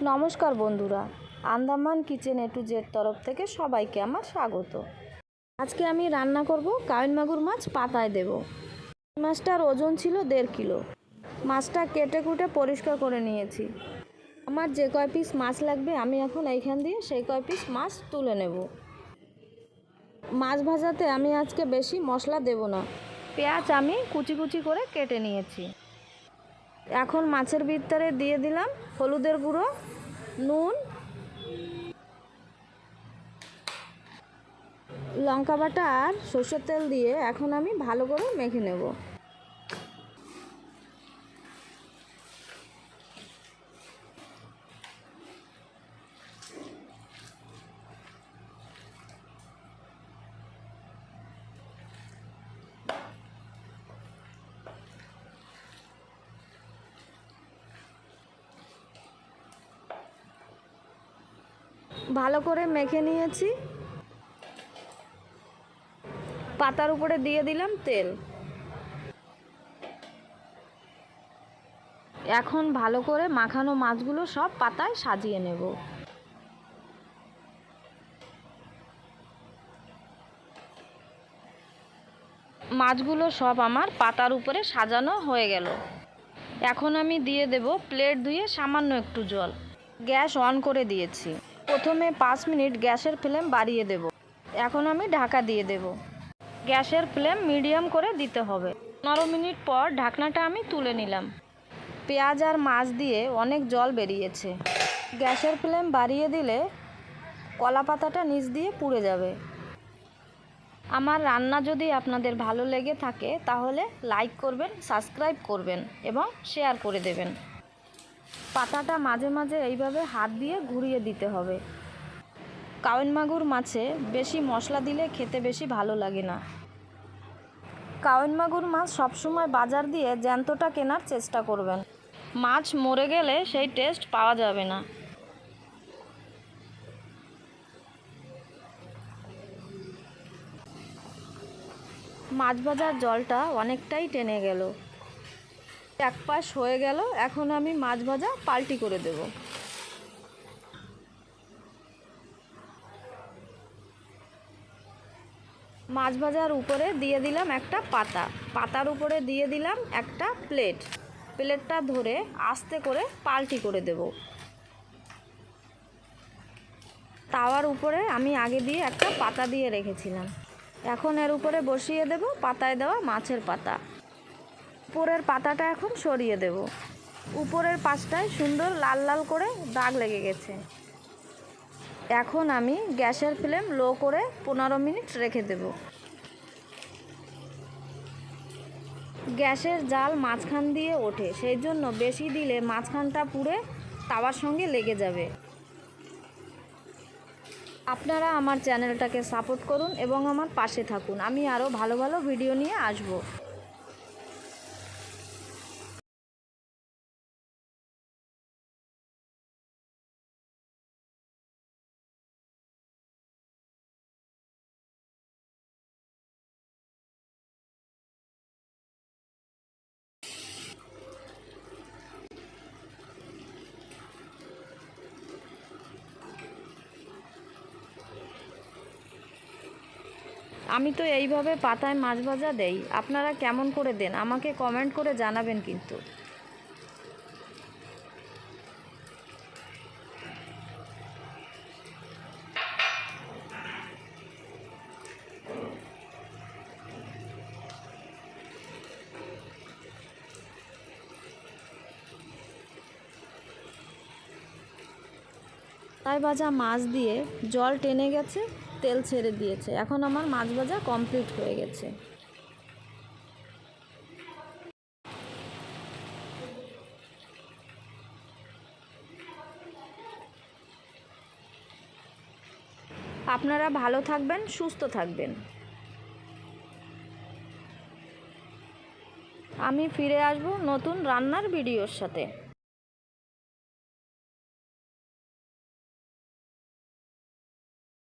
নমস্কার বন্ধুরা, Andaman kitchen A to Z তরফ থেকে সবাইকে আমার স্বাগত। আজকে আমি রান্না করব কাওয়াইন মাগুর মাছ পাতায় দেব। মাছটার ওজন ছিল 1.5 কিলো। মাছটা কেটে কুটে পরিষ্কার করে নিয়েছি। আমার যে কয় পিস মাছ লাগবে আমি এখন এইখান দিয়ে সেই কয় পিস মাছ তুলে নেব। মাছ ভাজাতে আমি আজকে বেশি মশলা দেব না। পেঁয়াজ আমি কুচি কুচি করে কেটে নিয়েছি। এখন মাছের ভিতরে দিয়ে দিলাম হলুদের গুঁড়ো, নুন, লঙ্কা বাটা আর সরষের তেল দিয়ে এখন আমি ভালো করে মেখে নেব। ভালো করে মেখে নিয়েছি। পাতার উপরে দিয়ে দিলাম তেল। এখন ভালো করে মাখানো মাছগুলো সব পাতায় সাজিয়ে নেব। মাছগুলো সব আমার পাতার উপরে সাজানো হয়ে গেল। এখন আমি দিয়ে দেব প্লেট ধুয়ে সামান্য একটু জল। গ্যাস অন করে দিয়েছি। প্রথমে 5 মিনিট গ্যাসের ফ্লেম বাড়িয়ে দেব। এখন আমি ঢাকা দিয়ে দেব। গ্যাসের ফ্লেম মিডিয়াম করে দিতে হবে। 15 মিনিট পর ঢাকনাটা আমি তুলে নিলাম। পেঁয়াজ আর মাছ দিয়ে অনেক জল বেরিয়েছে। গ্যাসের ফ্লেম বাড়িয়ে দিলে কলা পাতাটা নিচ দিয়ে পুড়ে যাবে। আমার রান্না যদি আপনাদের ভালো লেগে থাকে তাহলে লাইক করবেন, সাবস্ক্রাইব করবেন এবং শেয়ার করে দেবেন। পাতাটা মাঝে মাঝে এইভাবে হাত দিয়ে ঘুরিয়ে দিতে হবে। কাওয়াইন মাগুর মাছে বেশি মশলা দিলে খেতে বেশি ভালো লাগে না। কাওয়াইন মাগুর মাছ সবসময় বাজার দিয়ে জ্যান্তটা কেনার চেষ্টা করবেন। মাছ মরে গেলে সেই টেস্ট পাওয়া যাবে না। মাছ ভাজার জলটা অনেকটাই টেনে গেল। এক পাশ হয়ে গেল। এখন আমি মাছ ভাজা পাল্টি করে দেব। মাছ ভাজার উপরে দিয়ে দিলাম একটা পাতা। পাতার উপরে দিয়ে দিলাম একটা প্লেট। প্লেটটা ধরে আস্তে করে পাল্টি করে দেব। তাওয়ার উপরে আমি আগে দিয়ে একটা পাতা দিয়ে রেখেছিলাম। এখন এর উপরে বসিয়ে দেব পাতায় দেওয়া মাছের পাতা। উপরের পাতাটা এখন সরিয়ে দেব। উপরের পাশটায় সুন্দর লাল লাল করে দাগ লেগে গেছে। এখন আমি গ্যাসের ফ্লেম লো করে 15 মিনিট রেখে দেব। গ্যাসের জাল মাঝখান দিয়ে ওঠে, সেই জন্য বেশি দিলে মাঝখানটা পুড়ে তাওয়ার সঙ্গে লেগে যাবে। আপনারা আমার চ্যানেলটাকে সাপোর্ট করুন এবং আমার পাশে থাকুন। আমি আরও ভালো ভালো ভিডিও নিয়ে আসব। আমি তো এইভাবে পাতায় মাছ ভাজা দেই। আপনারা কেমন করে দেন আমাকে কমেন্ট করে জানাবেন কিন্তু। পাতায় ভাজা মাছ দিয়ে জল টেনে গেছে, তেল ছেড়ে দিয়েছে। এখন আমার মাছ ভাজা কমপ্লিট হয়ে গেছে। আপনারা ভালো থাকবেন, সুস্থ থাকবেন। আমি ফিরে আসব নতুন রান্নার ভিডিওর সাথে।